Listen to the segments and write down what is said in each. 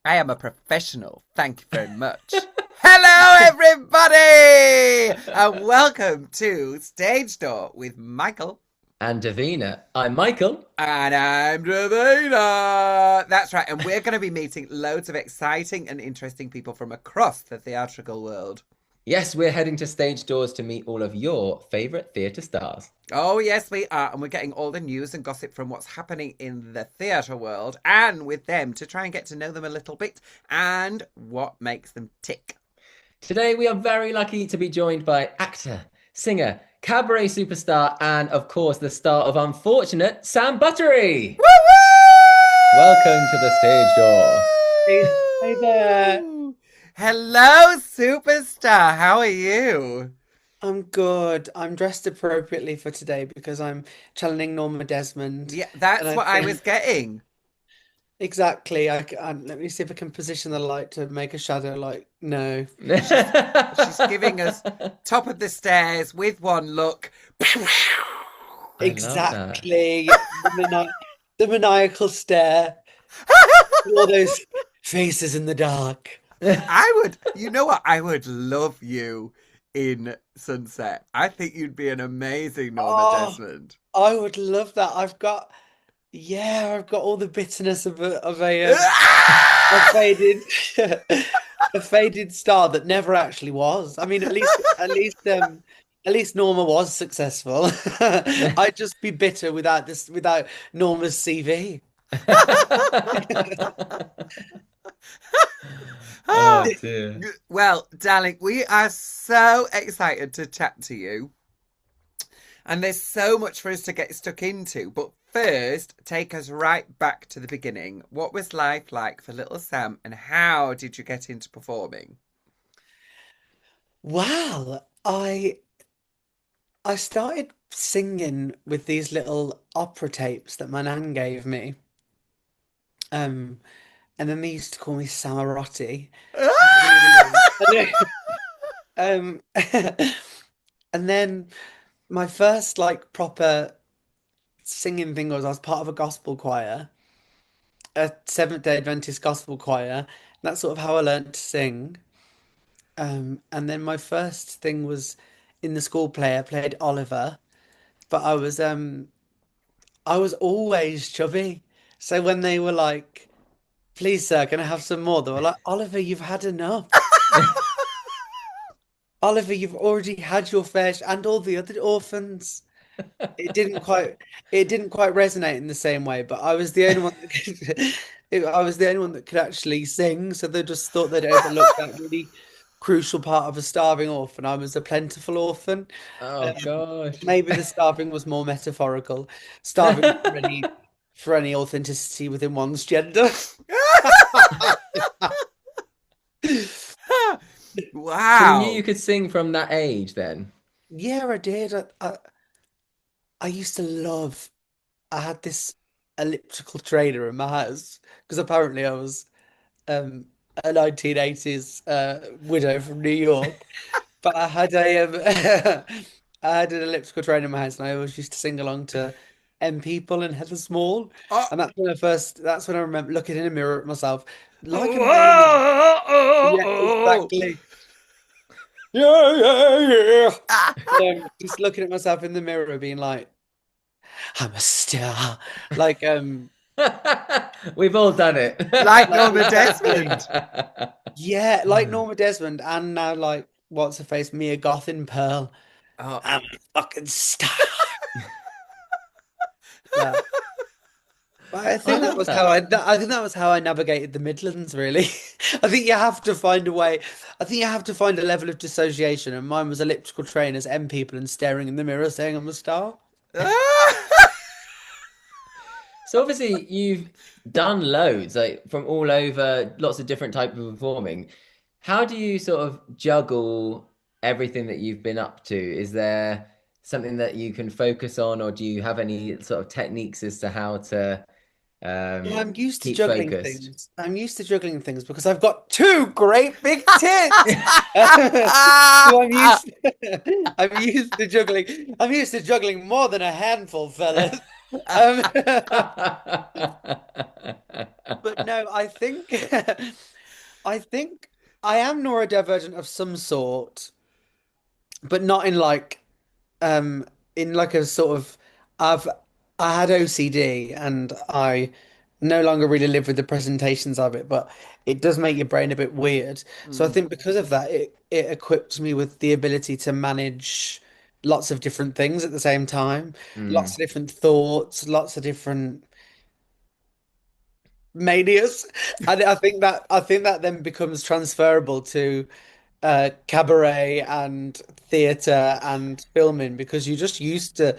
I am a professional. Thank you very much. Hello, everybody, and welcome to Stage Door with Michael. And Divina. I'm Michael. And I'm Divina. That's right, and we're going to be meeting loads of exciting and interesting people from across the theatrical world. Yes, we're heading to stage doors to meet all of your favourite theatre stars. Oh, yes, we are. And we're getting all the news and gossip from what's happening in the theatre world and with them to try and get to know them a little bit and what makes them tick. Today, we are very lucky to be joined by actor, singer, cabaret superstar, and of course, the star of Unfortunate, Sam Buttery. Woo-woo! Welcome to the stage door. Hey there. Hello, superstar. How are you? I'm good. I'm dressed appropriately for today because I'm channeling Norma Desmond. Yeah, And that's I what I was think getting. exactly. Let me see if I can position the light to make a shadow light. No. She's she's giving us top of the stairs with one look. I love that. Exactly. The maniacal stare. All those faces in the dark. I would, you know what? I would love you in Sunset. I think you'd be an amazing Norma Oh, Desmond. I would love that. I've got all the bitterness a faded a faded star that never actually was. I mean, at least Norma was successful. I'd just be bitter without Norma's CV. Ah, Oh dear. well, darling, we are so excited to chat to you. And there's so much for us to get stuck into. But first, take us right back to the beginning. What was life like for little Sam, and how did you get into performing? Well, I started singing with these little opera tapes that my nan gave me. Um, and then they used to call me Samarotti. It was really annoying. Um, and then my first like proper singing thing was I was part of a gospel choir, a Seventh-day Adventist gospel choir. That's sort of how I learned to sing. And then my first thing was in the school play. I played Oliver, but I was always chubby. So when they were like, "Please, sir, can I have some more?" They were like, "Oliver, you've had enough. Oliver, you've already had your fair sh and all the other orphans." It didn't quite it didn't quite resonate in the same way, but I was the only one that I was the only one that could actually sing, so they just thought they'd overlooked that really crucial part of a starving orphan. I was a plentiful orphan. Oh gosh. Maybe the starving was more metaphorical, starving for any authenticity within one's gender. So you knew you Wow. could sing from that age then? Yeah, I did. I used to love. I had this elliptical trainer in my house because apparently I was a 1980s widow from New York. But I had I had an elliptical trainer in my house, and I always used to sing along to M People and Heather Small, Oh. and that's when I remember looking in a mirror at myself like a maniac. Oh, oh, Yeah, oh, exactly. Yeah, yeah, oh. yeah. Just looking at myself in the mirror, being like, I'm a star. Like, We've all done it. Like like Norma exactly. Desmond. Yeah, like Norma Desmond, and now like what's her face, Mia Goth in Pearl. Oh. I'm a fucking star. Yeah. But I I think that love was how that. I think that was how I navigated the Midlands, really. I think you have to find a way. I think you have to find a level of dissociation, and mine was elliptical trainers, M people, and staring in the mirror saying I'm a star. So obviously you've done loads, like from all over, lots of different types of performing. How do you sort of juggle everything that you've been up to? Is there something that you can focus on, or do you have any sort of techniques as to how to Well, I'm used to keep juggling focused? things. I'm used to juggling things because I've got two great big tits. So I'm used to juggling. I'm used to juggling more than a handful, fellas. Um, but no, I think I am neurodivergent of some sort, but not um in like a sort of I've I had OCD and I no longer really live with the presentations of it, but it does make your brain a bit weird. So I Mm, think because of that, it equipped me with the ability to manage lots of different things at the same time, lots Mm. of different thoughts, lots of different manias. And I think that then becomes transferable to cabaret and theatre and filming because you're just used to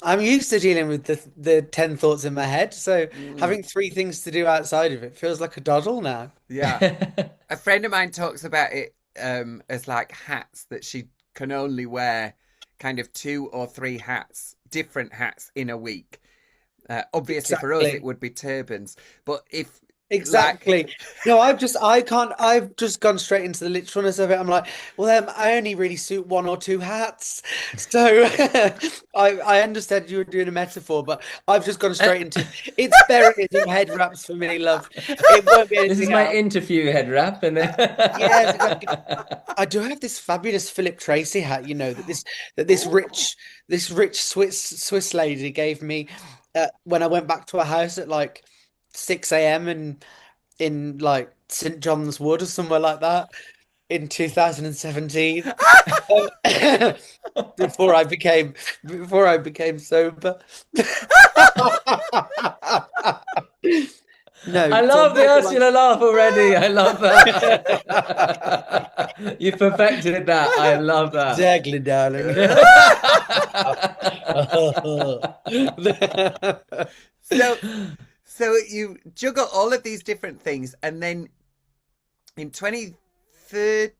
I'm used to dealing with the 10 thoughts in my head. So mm, having three things to do outside of it feels like a doddle now. yeah. A friend of mine talks about it as like hats that she can only wear kind of two or three hats, different hats in a week. Obviously, for us, it Exactly. would be turbans. But if, like, Exactly. No, I've just gone straight into the literalness of it. I'm like, well, I only really suit one or two hats. So I understand you were doing a metaphor, but I've just gone straight into it's buried in head wraps for me, love. It won't be This is anything my else. interview head wrap, and then Yes, exactly. I do have this fabulous Philip Tracy hat, that oh, this rich Swiss lady gave me when I went back to her house at like 6 a.m. and in like St. John's Wood or somewhere like that in 2017 um, before I became sober. I No, so love the Michael, like Ursula laugh already. I love that. You perfected that. I love that. exactly, darling. so so you juggle all of these different things, and then in 2012,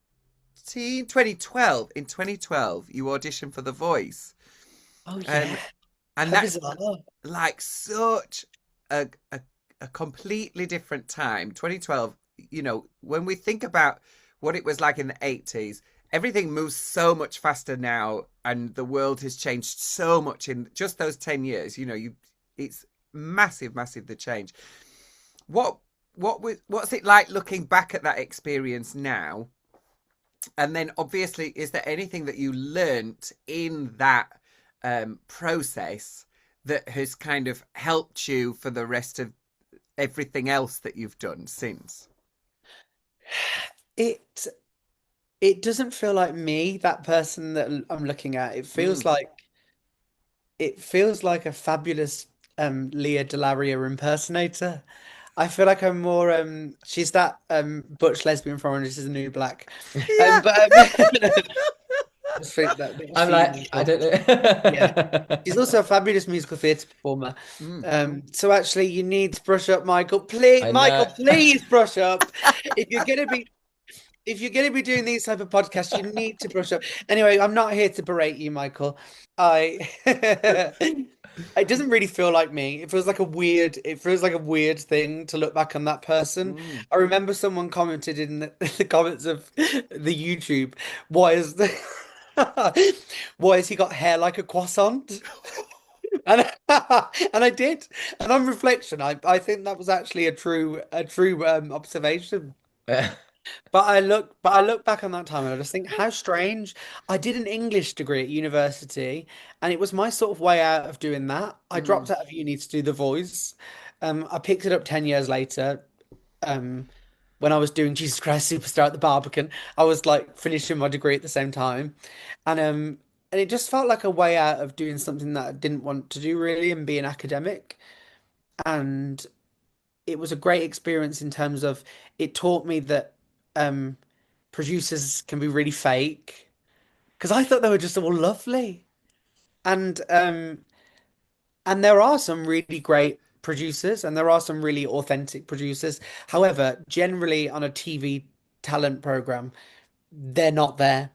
you auditioned for The Voice, Oh um, yeah, and how that's bizarre. like such a, a a completely different time. 2012. When we think about what it was like in the 80s, everything moves so much faster now, and the world has changed so much in just those 10 years. It's massive, massive the change. What what's it like looking back at that experience now? And then, obviously, is there anything that you learnt in that process that has kind of helped you for the rest of everything else that you've done since? It it doesn't feel like me, that person that I'm looking at. Mm. It feels like a fabulous Leah Delaria impersonator. I feel like I'm more she's that butch lesbian from Orange is the New Black. Yeah. But just think that I'm female like, I don't butch. Yeah. She's know. also a fabulous musical theatre performer. Mm. So actually you need to brush up, Michael. Please, I Michael, know. please brush up. If you're gonna be if you're going to be doing these type of podcasts, you need to brush up. Anyway, I'm not here to berate you, Michael. I it doesn't really feel like me. It feels like a weird thing to look back on that person. Mm. I remember someone commented in the comments of the YouTube, why is the why has he got hair like a croissant? And and I did. And on reflection, I think that was actually a true observation. But I look back on that time and I just think how strange. I did an English degree at university, and it was my sort of way out of doing that. I Mm. dropped out of uni to do The Voice. I picked it up 10 years later. Um, when I was doing Jesus Christ Superstar at the Barbican, I was like finishing my degree at the same time, and it just felt like a way out of doing something that I didn't want to do really and be an academic. And it was a great experience in terms of it taught me that um, producers can be really fake because I thought they were just all lovely, and um, and there are some really great producers and there are some really authentic producers. However, generally on a TV talent program, they're not there,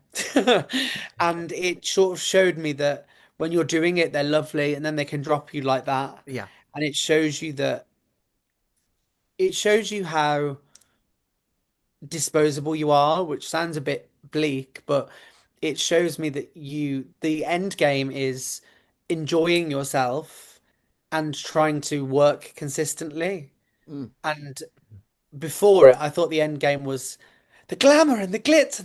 and it sort of showed me that when you're doing it, they're lovely, and then they can drop you like that, Yeah. and it shows you how disposable you are, which sounds a bit bleak, but it shows me that the end game is enjoying yourself and trying to work consistently. Mm. And before it, I thought the end game was the glamour and the glitz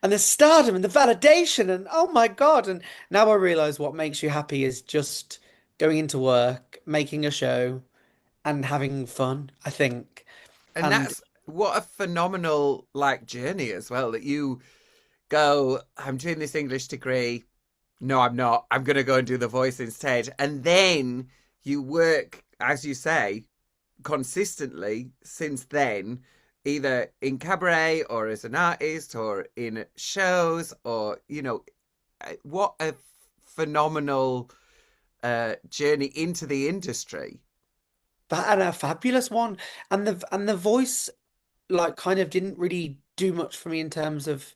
and the stardom and the validation and oh my God. And now I realize what makes you happy is just going into work, making a show, and having fun, I think. And And that's what a phenomenal like journey as well that you go, I'm doing this English degree. No, I'm not. I'm going to go and do the voice instead. And then you work, as you say, consistently since then, either in cabaret or as an artist or in shows or, what a phenomenal journey into the industry. that and a fabulous one. And the voice like kind of didn't really do much for me in terms of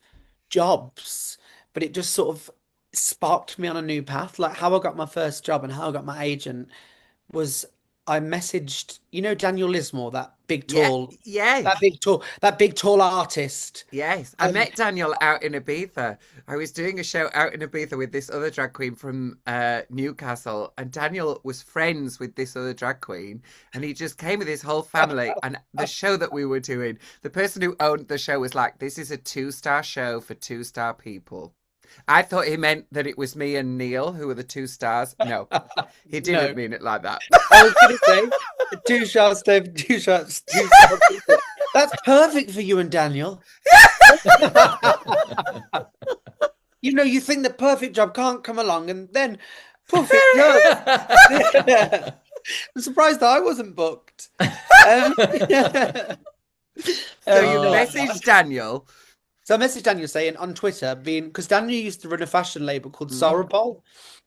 jobs, but it just sort of sparked me on a new path. Like how I got my first job and how I got my agent was I messaged, Daniel Lismore, Yeah, yes. that big tall artist. Yes, I Um, met Daniel out in Ibiza. I was doing a show out in Ibiza with this other drag queen from Newcastle, and Daniel was friends with this other drag queen, and he just came with his whole family. And the show that we were doing, the person who owned the show was like, "This is a 2-star show for 2-star people." I thought he meant that it was me and Neil who were the 2 stars. No, he didn't no, mean it like that. I was gonna say two shots, Dave, two shots, two shots. That's perfect for you and Daniel. You think the perfect job can't come along, and then poof, it does. I'm surprised that I wasn't booked. So you Oh, messaged Daniel. So I messaged Daniel saying on Twitter, being because Daniel used to run a fashion label called Mm, Sauropol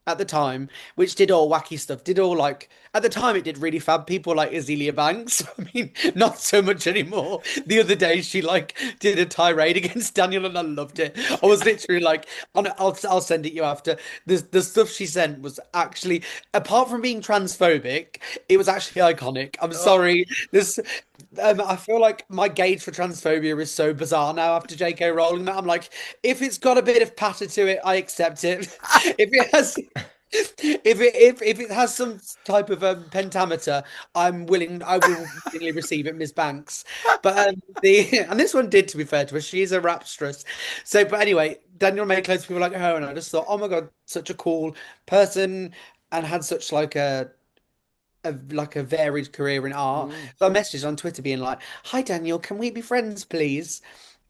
at the time, which did all wacky stuff. Did all like at the time it did really fab people like Azealia Banks. I mean, not so much anymore. The other day she like did a tirade against Daniel and I loved it. I was literally like, I'll send it you after. The stuff she sent was actually apart from being transphobic, it was actually iconic. I'm oh, sorry. This I feel like my gauge for transphobia is so bizarre now after J.K. Rowling that I'm like, if it's got a bit of patter to it, I accept it. If it has, if it has some type of pentameter, I will willingly receive it, Miss Banks. But the and this one did, to be fair to her, she's a rapstress. So, but anyway, Daniel made close to people like her, and I just thought, oh my God, such a cool person, and had such like a varied career in art. mm, So I messaged on Twitter being like, "Hi Daniel, can we be friends, please?"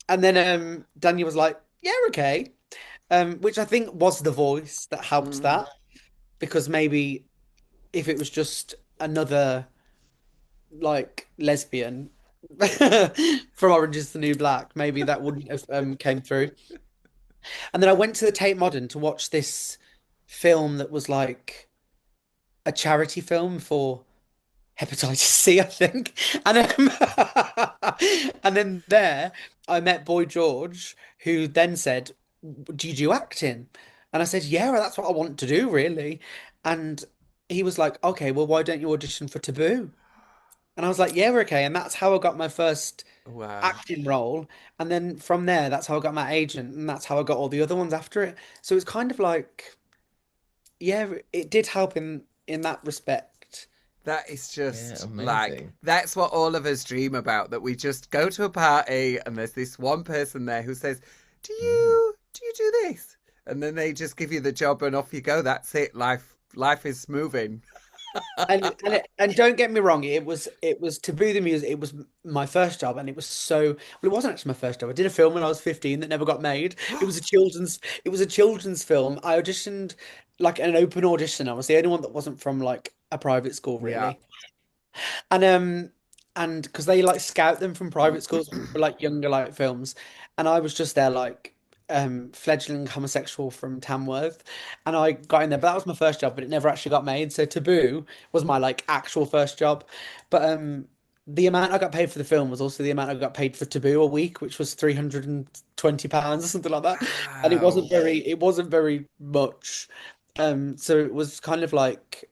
And then Daniel was like, "Yeah, okay." Which I think was the voice that helped mm. that because maybe if it was just another like lesbian from Orange is the New Black, maybe that wouldn't have came through. And then I went to the Tate Modern to watch this film that was like a charity film for hepatitis C, I think. And and then there I met Boy George, who then said, "Do you do acting?" And I said, "Yeah, well, that's what I want to do, really." And he was like, "Okay, well, why don't you audition for Taboo?" And I was like, "Yeah, okay." And that's how I got my first Wow. acting role. And then from there, that's how I got my agent, and that's how I got all the other ones after it. So it's kind of like, yeah, it did help in that respect. That is yeah, just like, amazing. that's what all of us dream about, that we just go to a party and there's this one person there who says, Mm. do you do this? And then they just give you the job and off you go. That's it. Life is moving. And don't get me wrong, it was Taboo the Music. It was my first job, and it was so well. It wasn't actually my first job. I did a film when I was 15 that never got made. It was a children's film. I auditioned like an open audition. I was the only one that wasn't from like a private school, Yeah. really. And because they like scout them from private schools for like younger like films, and I was just there like fledgling homosexual from Tamworth, and I got in there, but that was my first job, but it never actually got made. So Taboo was my like actual first job, but the amount I got paid for the film was also the amount I got paid for Taboo a week, which was £320 or something like that, and it wasn't Wow. very much. So it was kind of like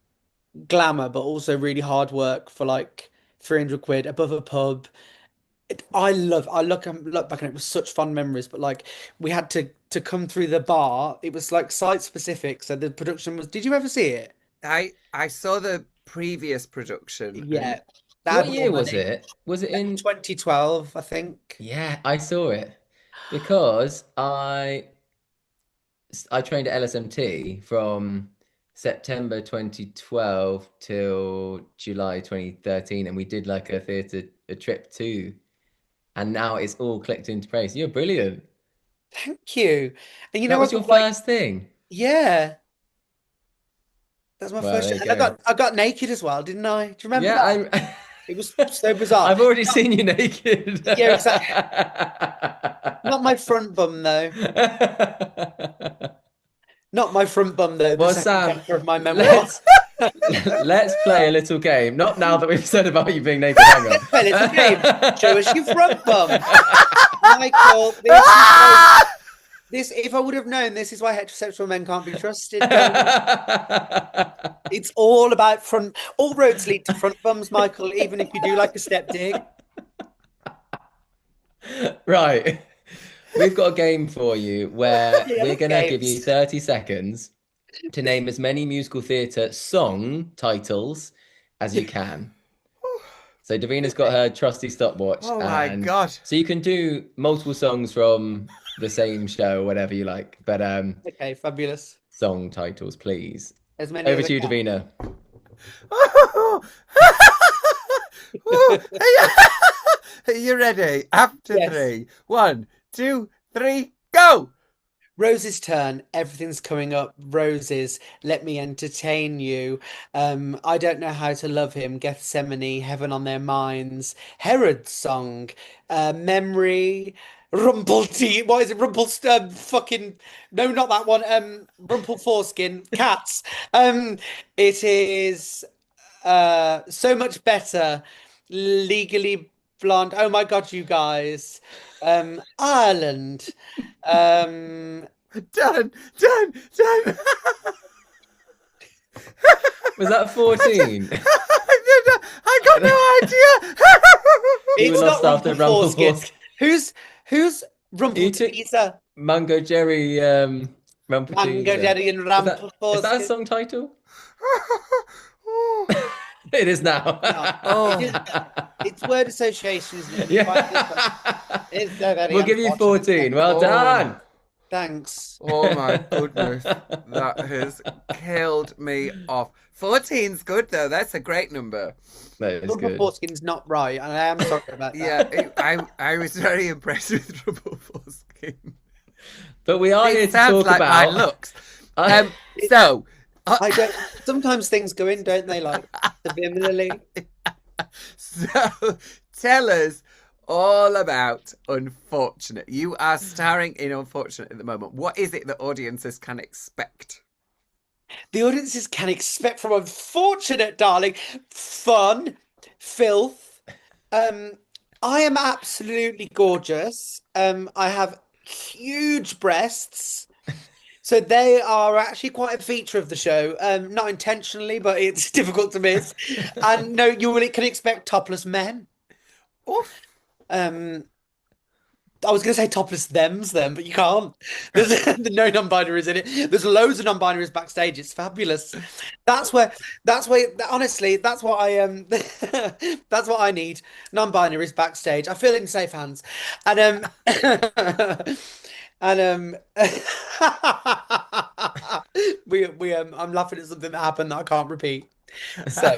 glamour, but also really hard work for like 300 quid above a pub. I look back and it was such fun memories, but like we had to come through the bar. It was like site specific, so the production was. Did you ever see it? I saw previous production. Yeah, And that What had year more was money. it? Was it in? 2012, I think. Yeah, I saw it because I trained at LSMT from September 2012 till July 2013, and we did like a trip too, and now it's all clicked into place. You're brilliant. Thank you. And you That know, I was your got like, first thing. yeah, that's my Well, first there show. you And go. I got naked as well, didn't I? Do you remember Yeah, that? I It was so bizarre. I've already seen you naked. Yeah, exactly. Not my front bum though. Not my front bum though. The Well, second Sam, chapter of my memoir. let's let's play a little game. Not now that we've said about you being naked. Hang on. Let's play a little game. Show us your front bum, Michael. This is why. This, if I would have known, this is why heterosexual men can't be trusted. It's all about front. All roads lead to front bums, Michael. Even if you do like a step dig. Right. We've got a game for you where Yeah, we're gonna give you games. 30 seconds to name as many musical theatre song titles as you can. So Davina's got her trusty stopwatch, oh my and God. so you can do multiple songs from the same show, whatever you like. But Okay, fabulous. song titles, please. As many Over as I to you, can. Davina. Are you ready? After Yes. 3. 1, 2, 3, go! Rose's turn. Everything's coming up. Roses, let me entertain you. I don't know how to love him. Gethsemane, heaven on their minds. Herod's song. Memory. Rumpelty. What is it? Fucking. No, not that one. Rumple foreskin. Cats. It is. So much better. Legally blonde. Oh my God, you guys. Ireland. Done. Was that 14? I got no idea. You It's were not lost after Rumple Rumple Foreskin. Foreskin. Who's Rumple You took Teaser? Mango Jerry Rumple Mango Teaser. Daddy and Is Rumple that a Foreskin. song title? It is now. It's word association, isn't it? Yeah. It's so very We'll give you unfortunate. 14. Well Oh. done. Thanks. Oh my goodness. That has killed me off. 14's good though. That's a great number. That is Rumple good. Foreskin's not right, and I am sorry about that. Yeah, I was very impressed with Rumple Foreskin. But we are here It to sounds talk like my about. looks. So I don't. Sometimes things go in, don't they? Like subliminally. So tell us all about Unfortunate. You are starring in Unfortunate at the moment. What is it that audiences can expect? The audiences can expect from Unfortunate, darling, fun, filth. I am absolutely gorgeous. I have huge breasts. So they are actually quite a feature of the show. Not intentionally, but it's difficult to miss. And no, can expect topless men. Oof. I was going to say topless thems then, but you can't. There's no non-binaries in it. There's loads of non-binaries backstage. It's fabulous. Honestly, that's what that's what I need. Non-binaries backstage. I feel in safe hands. And and I'm laughing at something that happened that I can't repeat. So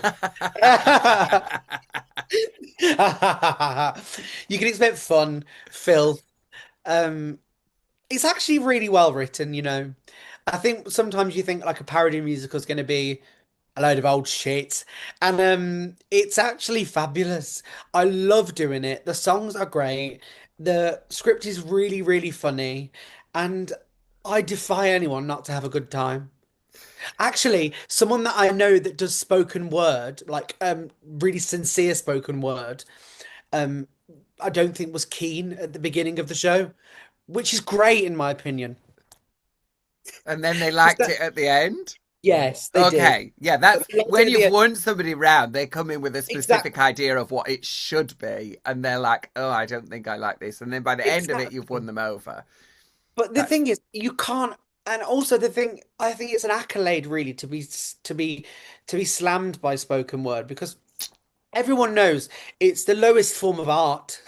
you can expect fun, filth. It's actually really well written, you know. I think sometimes you think like a parody musical is going to be a load of old shit, and it's actually fabulous. I love doing it. The songs are great. The script is really, really funny, and I defy anyone not to have a good time. Actually, someone that I know that does spoken word, like really sincere spoken word, um, I don't think was keen at the beginning of the show, which is great in my opinion. And then they liked it at the end? Yes, they did. Okay, yeah, that's But when at the you've end- won somebody round, they come in with a specific Exactly. idea of what it should be, and they're like, "Oh, I don't think I like this," and then by the end of it, you've Exactly. won them over. But the thing is, you can't And also the thing, I think it's an accolade really to be slammed by spoken word because everyone knows it's the lowest form of art.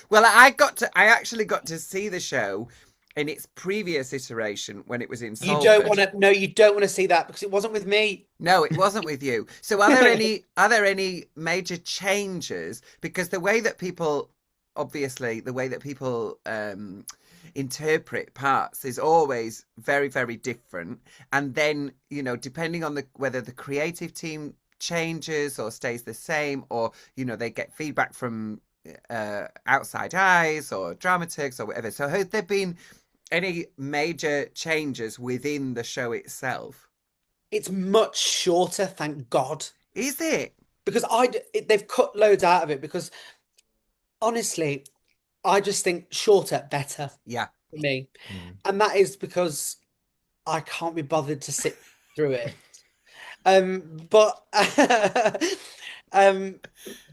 Well, I actually got to see the show in its previous iteration when it was in You don't Salford. want to, no, you don't want to see that because it wasn't with me. No, it wasn't with you. So are there any major changes? Because the way that people obviously the way that people interpret parts is always very, very different. And then, depending on whether the creative team changes or stays the same, or they get feedback from outside eyes or dramaturgs or whatever. So have there been any major changes within the show itself? It's much shorter, thank God, Is it? because they've cut loads out of it because honestly, I just think shorter, better Yeah. for me. Mm. And that is because I can't be bothered to sit through it. But um,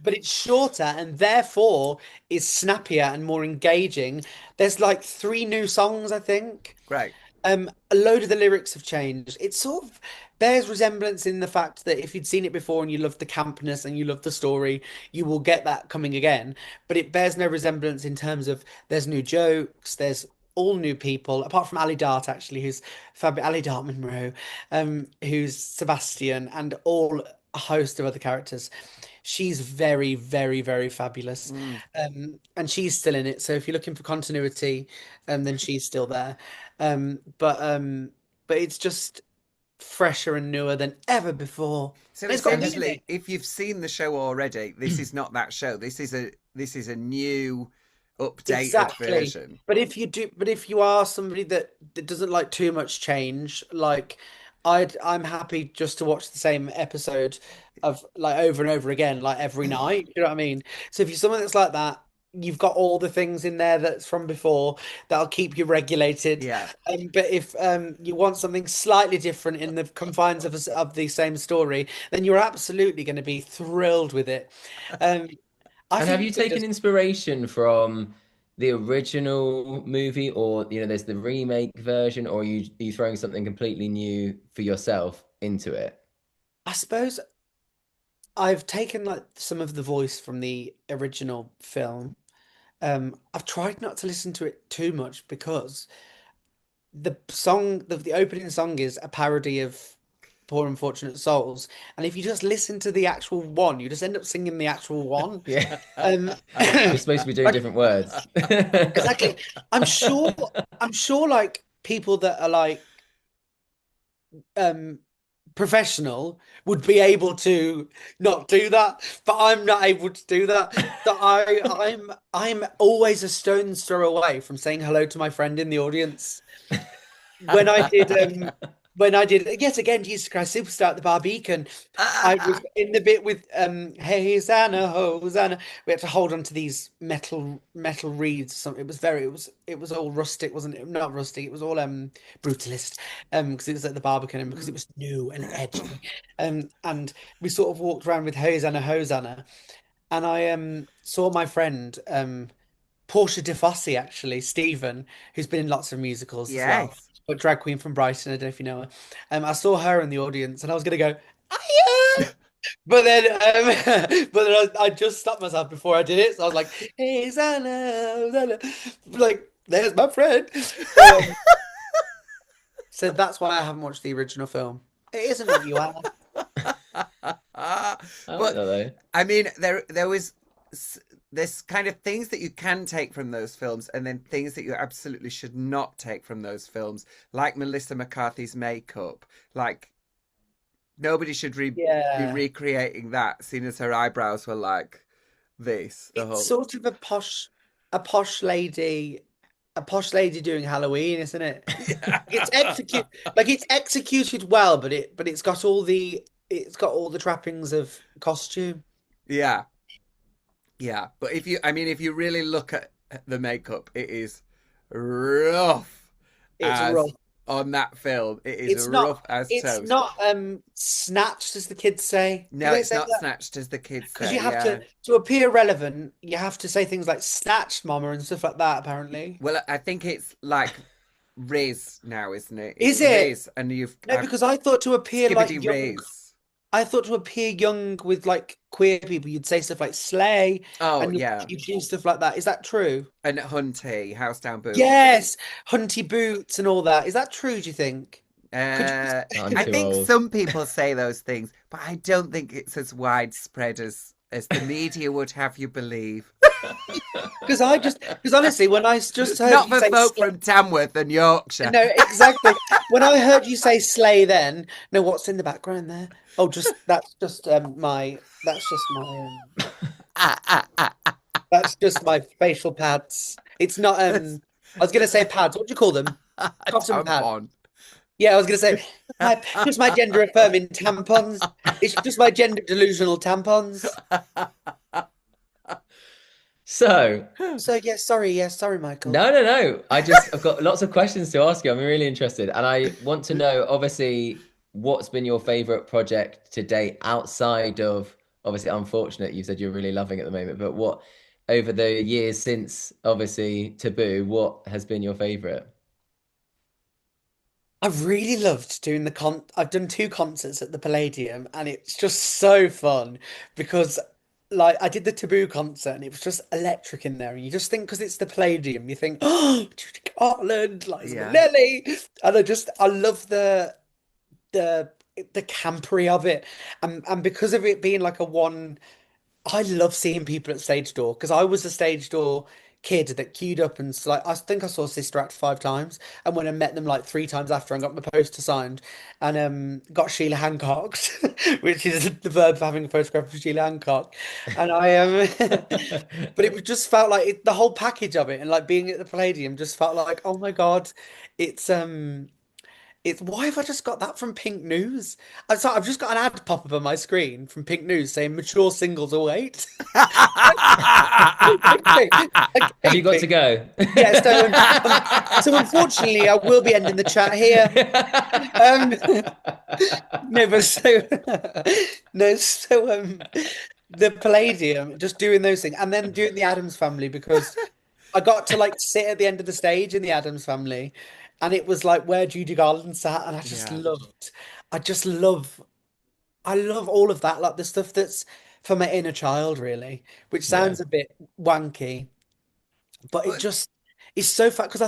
but it's shorter and therefore is snappier and more engaging. There's like three new songs, I think. Great. A load of the lyrics have changed. It sort of bears resemblance in the fact that if you'd seen it before and you loved the campness and you loved the story, you will get that coming again. But it bears no resemblance in terms of there's new jokes, there's all new people, apart from Ali Dart, actually, who's Fab Ali Dart Monroe, who's Sebastian, and all a host of other characters. She's very, very, very fabulous. Mm. And she's still in it. So if you're looking for continuity, then she's still there. But it's just fresher and newer than ever before. So And it's got me in essentially, it. if you've seen the show already, this is not that show. This is a new, updated Exactly. version. But if you are somebody that doesn't like too much change, like I'm happy just to watch the same episode of like over and over again, like every night. You know what I mean? So if you're someone that's like that, you've got all the things in there that's from before that'll keep you regulated. Yeah. But if you want something slightly different in the confines of the same story, then you're absolutely going to be thrilled with it. Um, I And think have you you could taken just inspiration from the original movie, or there's the remake version, or are you throwing something completely new for yourself into it? I suppose I've taken like some of the voice from the original film. I've tried not to listen to it too much because the opening song is a parody of Poor Unfortunate Souls, and if you just listen to the actual one, you just end up singing the actual one. Yeah. Um, You're supposed to be doing like different words. exactly. I'm sure. I'm sure. Like people that are like um professional would be able to not do that, but I'm not able to do that. So I'm always a stone's throw away from saying hello to my friend in the audience. When I did when I did yet again Jesus Christ Superstar at the Barbican, I was in the bit with Hey Hosanna, Hosanna. We had to hold on to these metal reeds. So it was all rustic, wasn't it? Not rustic, it was all brutalist. Because it was at the Barbican and because it was new and edgy. And we sort of walked around with Hosanna, Hosanna. And I saw my friend Portia de Fossi, actually, Stephen, who's been in lots of musicals as well. Yes. But drag queen from Brighton, I don't know if you know her. I saw her in the audience, and I was gonna go, Aya! But then, but then I just stopped myself before I did it. So I was like, "Hey, Zana, Zana," like, there's my friend. So that's why I haven't watched the original film. It isn't what you are. I like But that though. I mean, there's kind of things that you can take from those films, and then things that you absolutely should not take from those films, like Melissa McCarthy's makeup. Like nobody should be Yeah, recreating that, seeing as her eyebrows were like this the it's whole. sort of a posh lady, a posh lady doing Halloween, isn't it? Yeah. It's executed well, but it's got all the trappings of costume. Yeah. Yeah. But if you really look at the makeup, it is rough It's as rough. on that film. It is It's rough not. as It's toast. not snatched, as the kids say. Do No, they it's say not that? snatched, as the kids Because you say. have Yeah. to appear relevant, you have to say things like "snatched, mama" and stuff like that. Apparently, Well, I think it's like Riz now, isn't it? is It's it? Riz, and you've No, because I thought to appear Skibbity like young. Riz. I thought to appear young with like queer people, you'd say stuff like "slay" Oh and yeah, you do stuff like that. Is that true? and Hunty, House Down Boots. Yes, hunty boots and all that. Is that true, do you think? Could you? Uh, I'm I too think old. some people say those things, but I don't think it's as widespread as the media would have you believe. Because honestly, when I just heard Not you for say folk from Tamworth and Yorkshire. no, exactly. When I heard you say slay then, no, what's in the background there? Oh, just that's just my facial pads. It's not I was gonna say pads. What do you call them? A Cotton pads. tampon. Yeah, I was gonna say just my gender affirming tampons. It's just my gender delusional tampons. So, So yeah, sorry, Michael. no. I've got lots of questions to ask you. I'm really interested. And I want to know, obviously, what's been your favorite project to date outside of, obviously, Unfortunate, you said you're really loving at the moment, but what, over the years since, obviously, Taboo, what has been your favorite? I've really loved doing I've done two concerts at the Palladium and it's just so fun because like I did the Taboo concert and it was just electric in there and you just think because it's the Palladium you think oh Judy Garland, Liza Yeah. Minnelli, and I love the the campery of it and because of it being like a one. I love seeing people at stage door because I was a stage door kid that queued up and like I think I saw Sister Act 5 times and when I met them like 3 times after and got my poster signed and got Sheila Hancocked, which is the verb for having a photograph of Sheila Hancock, and but it just felt like the whole package of it and like being at the Palladium just felt like oh my God, it's it's why have I just got that from Pink News? I've just got an ad pop up on my screen from Pink News saying mature singles await. Okay, Have okay, you got to Pink. go? Yeah, so unfortunately I will be ending the chat here. Um, no, but so no, so the Palladium, just doing those things, and then doing the Adams Family because I got to like sit at the end of the stage in the Adams Family, and it was like where Judy Garland sat, and Yeah. I just love, I love all of that, like the stuff that's for my inner child, really, which Yeah, sounds a bit wanky, but it But just is so fun because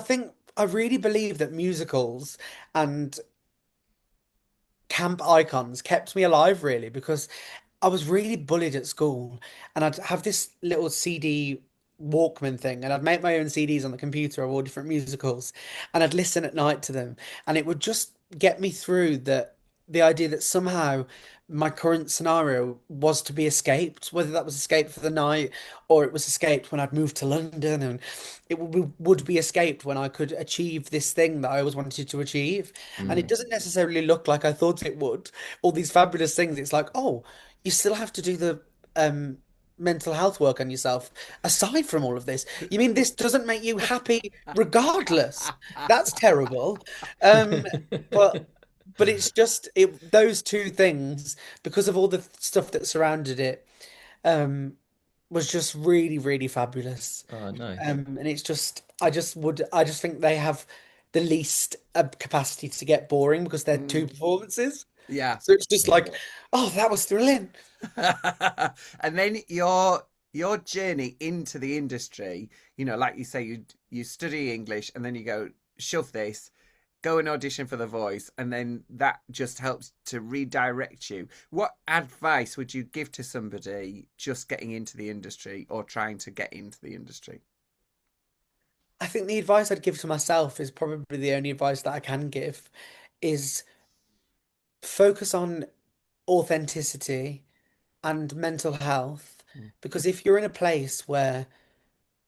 I really believe that musicals and camp icons kept me alive, really, because I was really bullied at school, and I'd have this little CD Walkman thing, and I'd make my own CDs on the computer of all different musicals, and I'd listen at night to them, and it would just get me through the idea that somehow my current scenario was to be escaped, whether that was escaped for the night or it was escaped when I'd moved to London, and would be escaped when I could achieve this thing that I always wanted to achieve. And it mm, doesn't necessarily look like I thought it would. All these fabulous things. It's like, oh, you still have to do the mental health work on yourself aside from all of this. You mean this doesn't make you happy regardless? That's terrible. Um, but it's just those two things because of all the stuff that surrounded it um was just really, really fabulous. oh, nice. And it's just I just think they have the least capacity to get boring because they're two mm, performances. yeah. So it's just Yeah. like, oh, that was thrilling. And then your journey into the industry, like you say, you study English and then you go, shove this, go and audition for The Voice, and then that just helps to redirect you. What advice would you give to somebody just getting into the industry or trying to get into the industry? I think the advice I'd give to myself is probably the only advice that I can give is focus on authenticity and mental health. Mm, Because if you're in a place where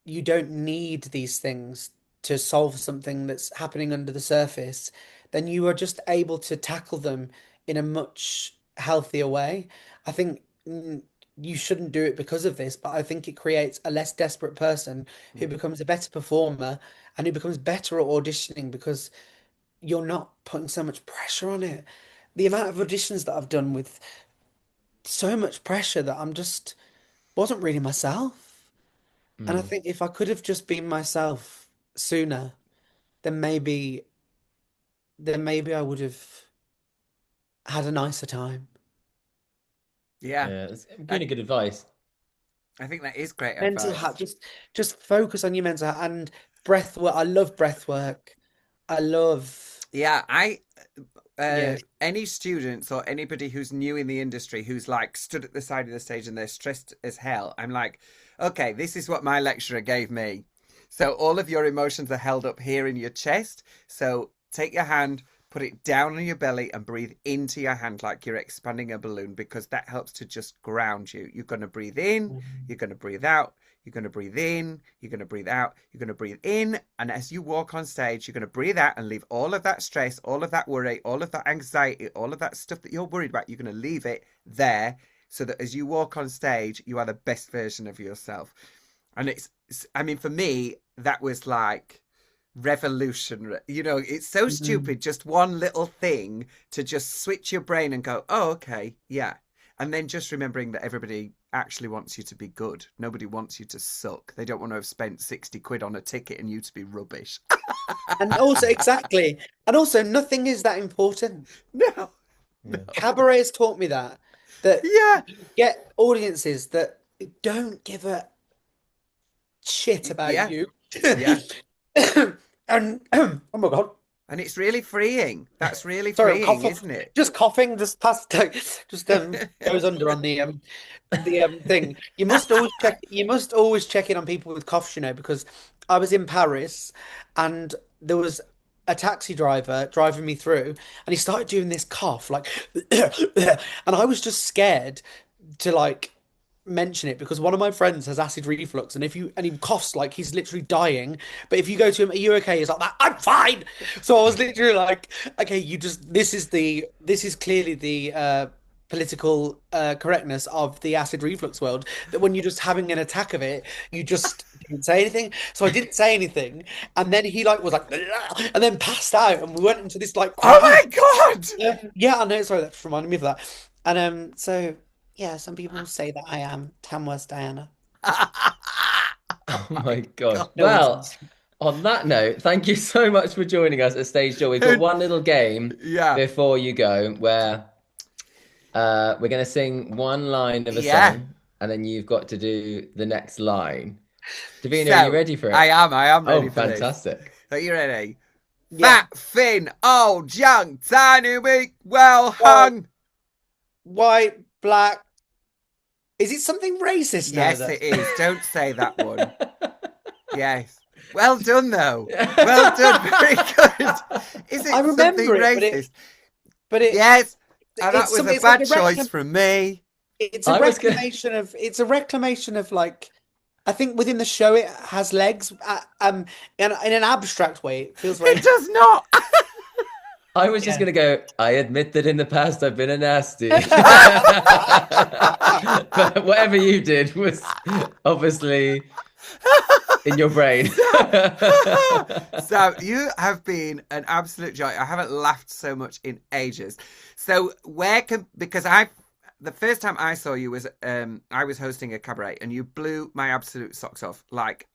you don't need these things to solve something that's happening under the surface, then you are just able to tackle them in a much healthier way. I think you shouldn't do it because of this, but I think it creates a less desperate person who mm, becomes a better performer and who becomes better at auditioning because you're not putting so much pressure on it. The amount of auditions that I've done with so much pressure that I'm just wasn't really myself. And I Mm. think if I could have just been myself sooner, then maybe I would have had a nicer time. Yeah, Yeah, it's I, really good advice. I think that is great Mental advice. health, just focus on your mental health and breath work. I love breath work. I love, Yeah, yeah. any students or anybody who's new in the industry who's like stood at the side of the stage and they're stressed as hell, I'm like, okay, this is what my lecturer gave me. So all of your emotions are held up here in your chest. So take your hand, put it down on your belly and breathe into your hand like you're expanding a balloon because that helps to just ground you. You're going to breathe in, you're going to breathe out. You're going to breathe in, you're going to breathe out, you're going to breathe in. And as you walk on stage, you're going to breathe out and leave all of that stress, all of that worry, all of that anxiety, all of that stuff that you're worried about. You're going to leave it there so that as you walk on stage, you are the best version of yourself. And I mean, for me, that was like revolutionary. You know, it's so Mhm. stupid, just one little thing to just switch your brain and go, oh, okay, yeah. And then just remembering that everybody actually wants you to be good. Nobody wants you to suck. They don't want to have spent 60 quid on a ticket and you to be rubbish. And also, exactly. And also, nothing is that important. No, Yeah. no. Cabaret has taught me that Yeah, you get audiences that don't give a shit about yeah, you. yeah. And oh my God. And it's really freeing. That's really Sorry, I'm freeing, coughing. isn't it? Just coughing, just past just goes under on the thing. You must always check in on people with coughs, because I was in Paris and there was a taxi driver driving me through and he started doing this cough like and I was just scared to like mention it because one of my friends has acid reflux and he coughs like he's literally dying, but if you go to him, are you okay? He's like that, I'm fine. So I was literally like, okay, this is clearly the political correctness of the acid reflux world, that when you're just having an attack of it, you just didn't say anything. So I didn't say anything, and then he like was like and then passed out, and we went into this like Oh quiet. my God! Yeah, I know. Sorry, that reminded me of that. And so yeah, some people say that I am Tamworth Diana. Oh Oh my my gosh. God. No one's Well, on that note, thank you so much for joining us at Stage Door. We've got one little game Yeah, before you go where we're going to sing one line of a yeah. song and then you've got to do the next line. Davina, are you So ready for I it? am Oh, ready for this. fantastic. Are you ready? Yeah. Fat, thin, old, young, tiny, weak, well White, hung. white, black. Is it something racist now Yes, that it is. Don't say that one. Yes. Well done, though. Well done. Very good. Is I it something remember it, racist? but it Yes. And that it's was something a it's like bad choice from me. I was going it's a reclamation of like I think within the show it has legs in an abstract way. It feels It very does not. I was just yeah. gonna go, I admit that in the past I've been a nasty. But whatever you did was obviously in your brain. So you have been an absolute joy. I haven't laughed so much in ages. So because the first time I saw you was I was hosting a cabaret and you blew my absolute socks off. Like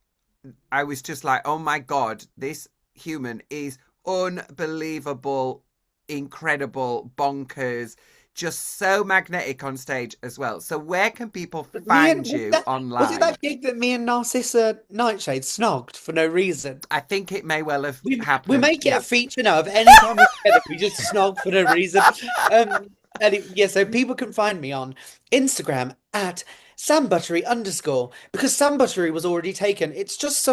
I was just like, oh my God, this human is unbelievable, incredible, bonkers, just so magnetic on stage as well. So where can people find you Was it online? that gig that me and Narcissa Nightshade snogged for no reason? I think it may well have We happened. make it Yeah. a feature now of any time we're together, we just snog for no reason. Yeah, so people can find me on Instagram at Sam Buttery _ because Sam Buttery was already taken. It's just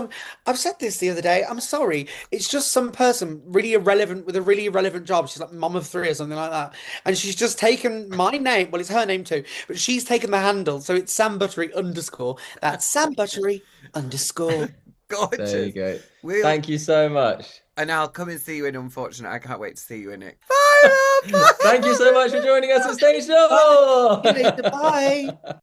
I've said this the other day. I'm sorry. It's just some person really irrelevant with a really irrelevant job. She's like mom of three or something like that. And she's just taken my name. Well, it's her name too, but she's taken the handle. So it's Sam Buttery _. That's Sam Buttery _ There you Gorgeous. go. We'll Thank you so much. and I'll come and see you in Unfortunate. I can't wait to see you in it. Bye, love. Thank you so much for joining us at Stage Bye. Door. See you later. Bye.